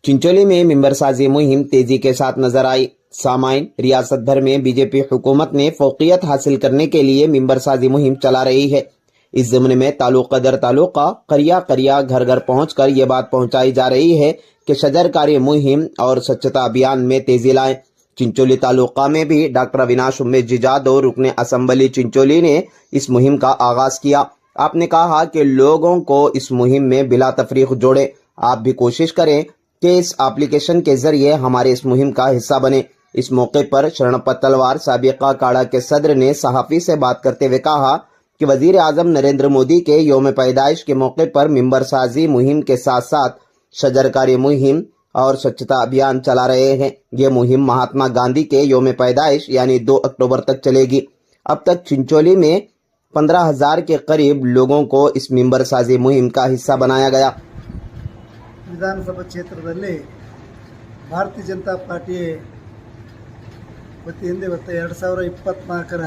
चिंचोली में मिंबरसाजी मुहिम तेजी के साथ नजर आई। सामाइन रियासत भर में बीजेपी हुकूमत ने फौकियत हासिल करने के लिए मिंबरसाजी मुहिम चला रही है। इस ज़िम्न में तालुका दर तालुका करिया करिया घर घर पहुंचकर ये बात पहुंचाई जा रही है कि शजरकारी मुहिम और स्वच्छता अभियान में तेजी लाएं। चिंचोली तालुका में भी डॉक्टर अविनाश उम्मेद जिजादो रुकने असम्बली चिंचोली ने इस मुहिम का आगाज किया। आपने कहा कि लोगों को इस मुहिम में बिला तफरीक जोड़े। आप भी कोशिश करें कि इस एप्लीकेशन के जरिए हमारे इस मुहिम का हिस्सा बने। इस मौके पर शरणपत तलवार साबिका काड़ा के सदर ने सहाफ़ी से बात करते हुए कहा कि वजीर आजम नरेंद्र मोदी के योम पैदाइश के मौके पर मिंबर साजी मुहिम के साथ साथ शजरकारी मुहिम और स्वच्छता अभियान चला रहे हैं। ये मुहिम महात्मा गांधी के योम पैदाइश यानी 2 अक्टूबर तक चलेगी। अब तक चिंचोली में 15,000 के करीब लोगों को इस मिंबर साजी मुहिम का हिस्सा बनाया गया। ವಿಧಾನಸಭಾ ಕ್ಷೇತ್ರದಲ್ಲಿ ಭಾರತೀಯ ಜನತಾ ಪಾರ್ಟಿ ವತಿಯಿಂದ ಇವತ್ತು 2024ರ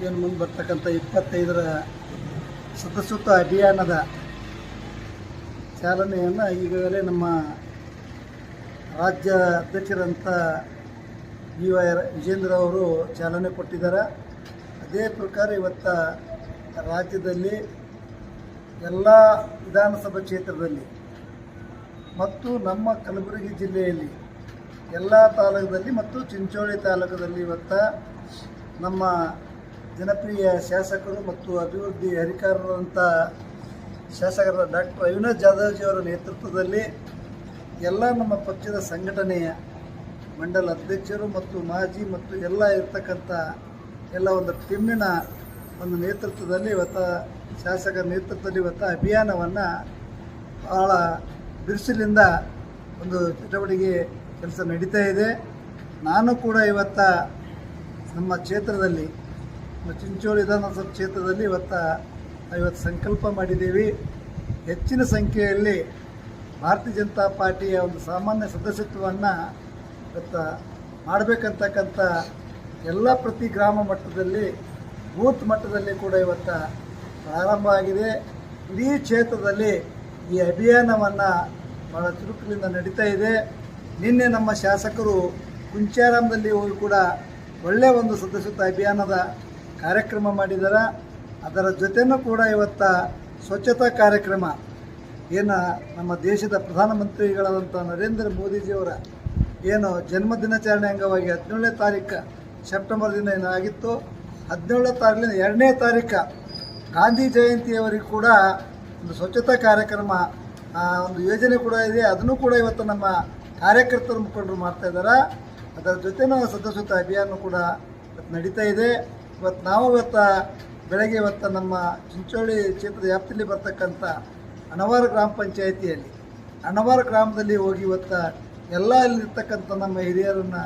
ಏನು ಮುಂದೆ ಬರ್ತಕ್ಕಂಥ 25ರ ಸದಸ್ಯತ್ವ ಅಭಿಯಾನದ ಚಾಲನೆಯನ್ನು ಈಗಾಗಲೇ ನಮ್ಮ ರಾಜ್ಯ ಅಧ್ಯಕ್ಷರಂಥ BY ವಿಜೇಂದ್ರ ಅವರು ಚಾಲನೆ ಕೊಟ್ಟಿದ್ದಾರೆ. ಅದೇ ಪ್ರಕಾರ ಇವತ್ತು ರಾಜ್ಯದಲ್ಲಿ ಎಲ್ಲ ವಿಧಾನಸಭಾ ಕ್ಷೇತ್ರದಲ್ಲಿ ಮತ್ತು ನಮ್ಮ ಕಲಬುರಗಿ ಜಿಲ್ಲೆಯಲ್ಲಿ ಎಲ್ಲ ತಾಲೂಕದಲ್ಲಿ ಮತ್ತು ಚಿಂಚೋಳಿ ತಾಲೂಕದಲ್ಲಿ ಇವತ್ತು ನಮ್ಮ ಜನಪ್ರಿಯ ಶಾಸಕರು ಮತ್ತು ಅಭಿವೃದ್ಧಿ ಅಧಿಕಾರರಂಥ ಶಾಸಕರ ಡಾಕ್ಟರ್ ಅವಿನಾಶ್ ಜಾಧವ್ಜಿಯವರ ನೇತೃತ್ವದಲ್ಲಿ ಎಲ್ಲ ನಮ್ಮ ಪಕ್ಷದ ಸಂಘಟನೆಯ ಮಂಡಲ ಅಧ್ಯಕ್ಷರು ಮತ್ತು ಮಾಜಿ ಮತ್ತು ಎಲ್ಲ ಇರ್ತಕ್ಕಂಥ ಎಲ್ಲ ಒಂದು ಟೀಮಿನ ಒಂದು ನೇತೃತ್ವದಲ್ಲಿ ಇವತ್ತು ಶಾಸಕರ ನೇತೃತ್ವದಲ್ಲಿ ಇವತ್ತು ಅಭಿಯಾನವನ್ನು ಭಾಳ ಬಿರುಸಿನಿಂದ ಒಂದು ಚಟುವಟಿಕೆ ಕೆಲಸ ನಡೀತಾ ಇದೆ. ನಾನು ಕೂಡ ಇವತ್ತು ನಮ್ಮ ಕ್ಷೇತ್ರದಲ್ಲಿ ಚಿಂಚೋಳಿ ವಿಧಾನಸಭಾ ಕ್ಷೇತ್ರದಲ್ಲಿ ಇವತ್ತು ಸಂಕಲ್ಪ ಮಾಡಿದ್ದೀವಿ. ಹೆಚ್ಚಿನ ಸಂಖ್ಯೆಯಲ್ಲಿ ಭಾರತೀಯ ಜನತಾ ಪಾರ್ಟಿಯ ಒಂದು ಸಾಮಾನ್ಯ ಸದಸ್ಯತ್ವವನ್ನು ಇವತ್ತು ಮಾಡಬೇಕಂತಕ್ಕಂಥ ಎಲ್ಲ ಪ್ರತಿ ಗ್ರಾಮ ಮಟ್ಟದಲ್ಲಿ ಬೂತ್ ಮಟ್ಟದಲ್ಲಿ ಕೂಡ ಇವತ್ತು ಪ್ರಾರಂಭ ಆಗಿದೆ. ಇಡೀ ಕ್ಷೇತ್ರದಲ್ಲಿ ಈ ಅಭಿಯಾನವನ್ನು ಭಾಳ ಚುರುಕಿನಿಂದ ನಡೀತಾ ಇದೆ. ನಿನ್ನೆ ನಮ್ಮ ಶಾಸಕರು ಕುಂಚಾರಾಮದಲ್ಲಿ ಹೋಗಿ ಕೂಡ ಒಳ್ಳೆಯ ಒಂದು ಸದಸ್ಯತ್ವ ಅಭಿಯಾನದ ಕಾರ್ಯಕ್ರಮ ಮಾಡಿದ್ದಾರೆ. ಅದರ ಜೊತೆನೂ ಕೂಡ ಇವತ್ತು ಸ್ವಚ್ಛತಾ ಕಾರ್ಯಕ್ರಮ ಏನು ನಮ್ಮ ದೇಶದ ಪ್ರಧಾನಮಂತ್ರಿಗಳಾದಂಥ ನರೇಂದ್ರ ಮೋದಿಜಿಯವರ ಏನು ಜನ್ಮ ದಿನಾಚರಣೆ ಅಂಗವಾಗಿ 17ನೇ ತಾರೀಕು ಸೆಪ್ಟೆಂಬರ್ ದಿನ ಏನಾಗಿತ್ತು, 17ನೇ ತಾರೀಕಿನ 2ನೇ ತಾರೀಕು ಗಾಂಧಿ ಜಯಂತಿಯವರಿಗೆ ಕೂಡ ಒಂದು ಸ್ವಚ್ಛತಾ ಕಾರ್ಯಕ್ರಮ ಒಂದು ಯೋಜನೆ ಕೂಡ ಇದೆ. ಅದನ್ನು ಕೂಡ ಇವತ್ತು ನಮ್ಮ ಕಾರ್ಯಕರ್ತರು ಮುಖಂಡರು ಮಾಡ್ತಾಯಿದ್ದಾರೆ. ಅದರ ಜೊತೆನೂ ಸದಸ್ಯತ್ವ ಅಭಿಯಾನ ಕೂಡ ನಡೀತಾ ಇದೆ. ನಾವು ಬೆಳಗ್ಗೆ ನಮ್ಮ ಚಿಂಚೋಳಿ ಕ್ಷೇತ್ರದ ವ್ಯಾಪ್ತಿಯಲ್ಲಿ ಬರ್ತಕ್ಕಂಥ ಅಣವಾರ ಗ್ರಾಮ ಪಂಚಾಯಿತಿಯಲ್ಲಿ ಅಣವಾರ ಗ್ರಾಮದಲ್ಲಿ ಹೋಗಿ ಎಲ್ಲ ಇಲ್ಲಿರ್ತಕ್ಕಂಥ ನಮ್ಮ ಹಿರಿಯರನ್ನು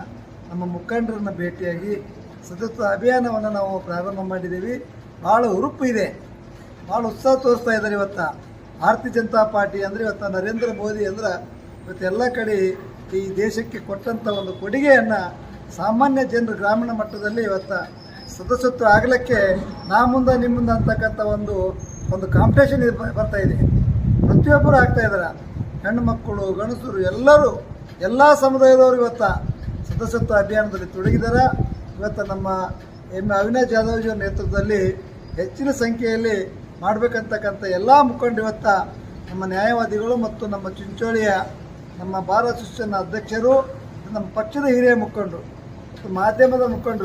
ನಮ್ಮ ಮುಖಂಡರನ್ನು ಭೇಟಿಯಾಗಿ ಸದಸ್ಯತ್ವ ಅಭಿಯಾನವನ್ನು ನಾವು ಪ್ರಾರಂಭ ಮಾಡಿದ್ದೀವಿ. ಭಾಳ ಹುರುಪು ಇದೆ, ಭಾಳ ಉತ್ಸಾಹ ತೋರಿಸ್ತಾ ಇದ್ದಾರೆ. ಇವತ್ತು ಭಾರತೀಯ ಜನತಾ ಪಾರ್ಟಿ ಅಂದರೆ ಇವತ್ತು ನರೇಂದ್ರ ಮೋದಿ ಅಂದ್ರೆ ಇವತ್ತು ಎಲ್ಲ ಕಡೆ ಈ ದೇಶಕ್ಕೆ ಕೊಟ್ಟಂಥ ಒಂದು ಕೊಡುಗೆಯನ್ನು ಸಾಮಾನ್ಯ ಜನರು ಗ್ರಾಮೀಣ ಮಟ್ಟದಲ್ಲಿ ಇವತ್ತು ಸದಸ್ಯತ್ವ ಆಗಲಿಕ್ಕೆ ನಾ ಮುಂದೆ ನಿಮ್ಮ ಮುಂದೆ ಅಂತಕ್ಕಂಥ ಒಂದು ಕಾಂಪಿಟೇಷನ್ ಬರ್ತಾ ಇದೆ. ಪ್ರತಿಯೊಬ್ಬರು ಆಗ್ತಾ ಇದ್ದಾರೆ, ಹೆಣ್ಣು ಮಕ್ಕಳು ಗಂಡಸರು ಎಲ್ಲರೂ ಎಲ್ಲ ಸಮುದಾಯದವರು ಇವತ್ತು ಸದಸ್ಯತ್ವ ಅಭಿಯಾನದಲ್ಲಿ ತೊಡಗಿದ್ದಾರೆ. ಇವತ್ತು ನಮ್ಮ ಅವಿನಾಶ್ ಜಾಧವ್ಜಿಯವರ ನೇತೃತ್ವದಲ್ಲಿ ಹೆಚ್ಚಿನ ಸಂಖ್ಯೆಯಲ್ಲಿ ಮಾಡಬೇಕಂತಕ್ಕಂಥ ಎಲ್ಲ ಮುಖಂಡರು ಇವತ್ತು ನಮ್ಮ ನ್ಯಾಯವಾದಿಗಳು ಮತ್ತು ನಮ್ಮ ಚಿಂಚೋಳಿಯ ನಮ್ಮ ಬಾರ್ ಅಸೋಸಿಯೇಷನ್ ಅಧ್ಯಕ್ಷರು, ನಮ್ಮ ಪಕ್ಷದ ಹಿರಿಯ ಮುಖಂಡರು ಮತ್ತು ಮಾಧ್ಯಮದ ಮುಖಂಡರು